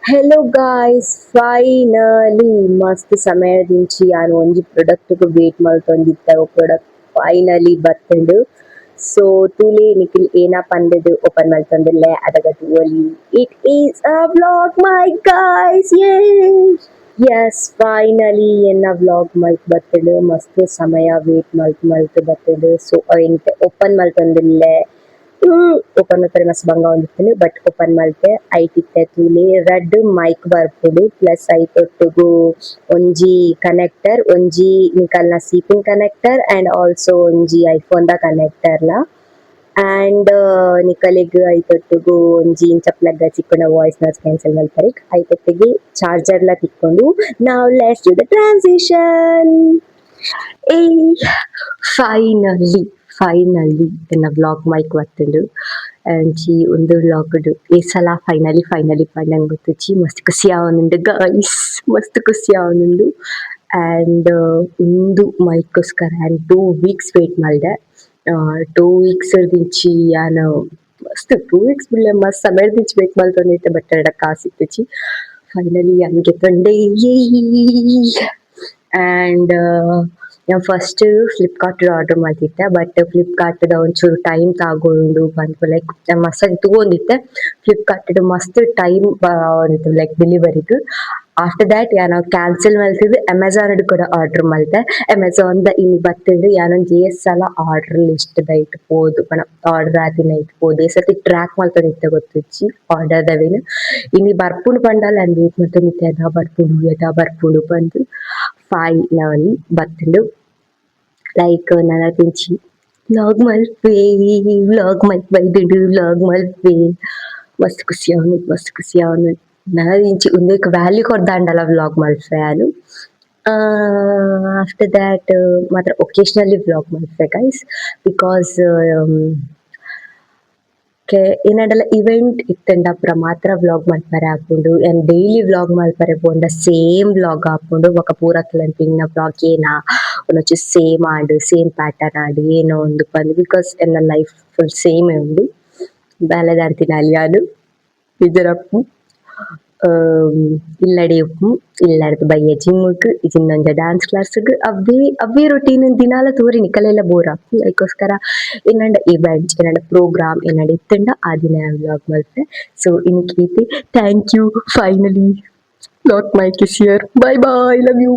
Hello guys, finally ಮಸ್ತ್ ಸಮಯದಿಂಚಿ ನಾನು ಒಂಜಿ ಪ್ರಾಡಕ್ಟ್‌ಗ್ ವೇಟ್ ಮಲ್ತೊಂದಿತ್ತ. ಪ್ರಾಡಕ್ಟ್ ಫೈನಲಿ ಬತ್ತುಂಡು. ಸೊ ತೂಲೆ ನಿಖಿಲ್ ಏನ ಪಂದ್‌ದ್ ಓಪನ್ ಮಲ್ತೊಂದುಲ್ಲೆ ಅದಗ ತೂವೊಲಿ. It is a vlog my guys, yay! Yes, finally ಎನ್ನ ವ್ಲಾಗ್ ಮಲ್ತ್ ಬತ್ತುಂಡು. ಮಸ್ತ್ ಸಮಯ ವೇಟ್ ಮಲ್ತ್ ಬತ್ತುಂಡು. ಸೊ ಅವೆಂಟ್ ಓಪನ್ ಮಲ್ತೊಂದುಲ್ಲೆ. ಓಪನ್ ಮಲ್ಪರೆ ಮಸ್ತ್ ಬಂಗ ಒಂದಿತ್ತುಂಡು ಬಟ್ ಓಪನ್ ಮಲ್ತೆ ಐಟಿತ್ತೆ ತೂಲೆ ರಡ್ ಮೈಕ್ ಬರ್ಪುಂಡು ಪ್ಲಸ್ ಐತೊಟ್ಟುಗು ಒಂಜಿ ಕನೆಕ್ಟರ್ ಒಂಜಿ ನಿಕಲ್ನ ಸೀಪಿಂಗ್ ಕನೆಕ್ಟರ್ ಅಂಡ್ ಆಲ್ಸೋ ಒಂಜಿ ಐಫೋನ್ ದ ಕನೆಕ್ಟರ್ ಲ ಅಂಡ್ ನಿಕಲೆಗ್ ಐತೊಟ್ಟುಗು ಒಂಜಿ ಇಂಚ ಪ್ಲಗ್ ಚಿಕ್ಕುನ ವಾಯ್ಸ್ ನೋಯ್ಸ್ ಕ್ಯಾನ್ಸಲ್ ಮಲ್ಪರೆಗ್ ಐತೊಟ್ಟಿಗೆ ಚಾರ್ಜರ್ ಲ ತಿಕ್ಕೊಂಡು ನಾವ್ ಲೆಟ್ಸ್ ಡು ದ ಟ್ರಾನ್ಸಿಷನ್. ಏಯ್ ಫೈನಲಿ ಫೈನಲಿ ಎನ್ನ ವ್ಲಾಗ್ ಮೈಕ್ ಬತ್ತುಂಡು ಅಂಚಿ ಉಂದು ವ್ಲಾಗ್‌ಡ್ ಈ ಸಲ ಫೈನಲಿ ಪಂಡಂಗ್ ಗೊತ್ತುಜಿ ಮಸ್ತ್ ಖುಷಿ ಆವೊಂದುಂಡು ಗಾಯ್ಸ್, ಮಸ್ತ್ ಖುಷಿ ಆವೊಂದುಂಡು. ಅಂಡ್ ಉಂದು ಮೈಕ್‌ಗೋಸ್ಕರ 2 ವೀಕ್ಸ್ ವೇಟ್ ಮಲ್ದೆ. 2 ವೀಕ್ಸ್ ದಿಂಚಿ ಯಾನ್ ಮಸ್ತ್ 2 ವೀಕ್ಸ್ ಬಿಲ್ಲೆ ಮಸ್ತ್ ಸಮಯದಿಂಚಿ ವೇಟ್ ಮಲ್ತೊಂದಿತ್ತೆ ಬಟ್ ಎರ್ಡ ಕಾಸ್ ಇತ್ತಿಜಿ ಫೈನಲಿ ಯಾನ್ ಗೆತ್ತೊಂಡೆ. ಅಂಡ್ ഞാൻ ഫസ്റ്റ് ഫ്ലിപ്കാർട്ടിൽ ഓർഡർ ಮಾಡ್ತಿದ್ದೆ ಬಟ್ ಫ್ಲಿಪ್ಕಾರ್ಟ್ ಒಂಚೂರು ಟೈಮ್ ತಗೊಂಡು ಬಂತು ಲೈಕ್ ಮಸ್ತ್ ತಗೊಂಡಿದ್ದೆ ಫ್ಲಿಪ್ಕಾರ್ಟ್ ಮಸ್ತ್ ಟೈಮ್ ಲೈಕ್ ಡೆಲಿವರಿಗ್. ಆಫ್ಟರ್ ದ್ಯಾಟ್ ಯಾನ್ ಕ್ಯಾನ್ಸಲ್ ಮಲ್ತಿದ್ ಅಮೆಜಾನ್ ಕೂಡ ಆರ್ಡರ್ ಮಲ್ತೆ. ಅಮೆಜಾನ್ ದ ಇನಿ ಬತ್ತುಂಡು ಯಾನೊಂಜಿ ಏಸ್ ಸಲ ಆರ್ಡರ್ ಲಿಸ್ಟ್ ದ ಇಟ್ಟ್ ಪಂಡ ಆರ್ಡರ್ ಆದಿನ ಇಟ್ಟ್ ಈ ಸರ್ತಿ ಟ್ರ್ಯಾಕ್ ಮಲ್ತೊಂದಿತ್ತೆ ಗೊತ್ತಿಜ್ಜಿ ಆರ್ಡರ್ ದವೆನ್ ಇನಿ ಬರ್ಪುಂಡು ಪಂಡಲ ಅಂದ್ ವೇಟ್ ಮಲ್ತೊಂದಿತ್ತೆ ಎದಾ ಬರ್ಪುಂಡು ಪಂದ್ ಫೈನಲಿ ಬತ್ತುಂಡು. ಲೈಕ್ ನನದಿಂಚಿ ವ್ಲಾಗ್ ಮಲ್ಪುಂಡು ವ್ಲಾಗ್ ಮಲ್ಪೆ ಮಸ್ತ್ ಖುಷಿ ಆವೊಂದುಂಡು ನನದಿಂಚಿ ಉಂದೆಕ್ ವ್ಯಾಲ್ಯೂ ಕೊರ್ದಾಂಡಲ ವ್ಲಾಗ್ ಮಲ್ಪೆ ಆನ್. ಆಫ್ಟರ್ ದ್ಯಾಟ್ ಮಾತ್ರ ಒಕೇಶನಲಿ ವ್ಲಾಗ್ ಮಲ್ಪೆ ಗೈಸ್ ಬಿಕಾಸ್ ಏನಾಂಡಲ ಇವೆಂಟ್ ಇತ್ತೆಂಡಪ್ರ ಮಾತ್ರ ವ್ಲಾಗ್ ಮಲ್ಪರೆ ಆಪುಂಡು ಆಂಡ್ ಡೈಲಿ ವ್ಲಾಗ್ ಮಲ್ಪರೆ ಪೋಂಡ ಸೇಮ್ ವ್ಲಾಗ್ ಆಪುಂಡು ಬೊಕ ಪೂರಕ್ಲಂಟ್ ಇಂಗ್ನ ವ್ಲಾಗ್ ಏನ ಉಂದೊಂಚೂರು same and same pattern and ಏನೋ ಉಂದು ಪಂದ್ ಬಿಕಾಸ್ ಎನ್ನ ಲೈಫ್ ಫುಲ್ ಸೇಮೇ ಉಂಡು. ಬೇಲೆದ ಅಂತಿನ ಯಾನ್ ಬಿಜರಪ್ಪು ಇಲ್ಲಡೆ ಉಪ್ಪು ಇಲ್ಲಡ್ದ್ ಬಯ್ಯ ಜಿಮ್‌ಗ್ ಇಜಿಂಡೊಂಜ ಡ್ಯಾನ್ಸ್ ಕ್ಲಾಸ್‌ಗ್ ಅವ್ವೇ ರೊಟೀನ್ ದಿನಾಲ ತೂವರೆ ನಿಕಲೆಲ್ಲ ಬೋರ್ ಆಪುಂಡು ಐಕೋಸ್ಕರ ಎನ್ನಂಡ ಇವೆಂಟ್ಸ್ ಎನ್ನಂಡ ಪ್ರೋಗ್ರಾಮ್ ಎನ್ನಡ ಇತ್ತೆಂಡ ಆ ದಿನ ವ್ಲಾಗ್ ಮಲ್ಪೆ. ಸೊ ಇನ್ಕ್ ಈತೆ thank you finally vlog mic is here. Bye bye, love you.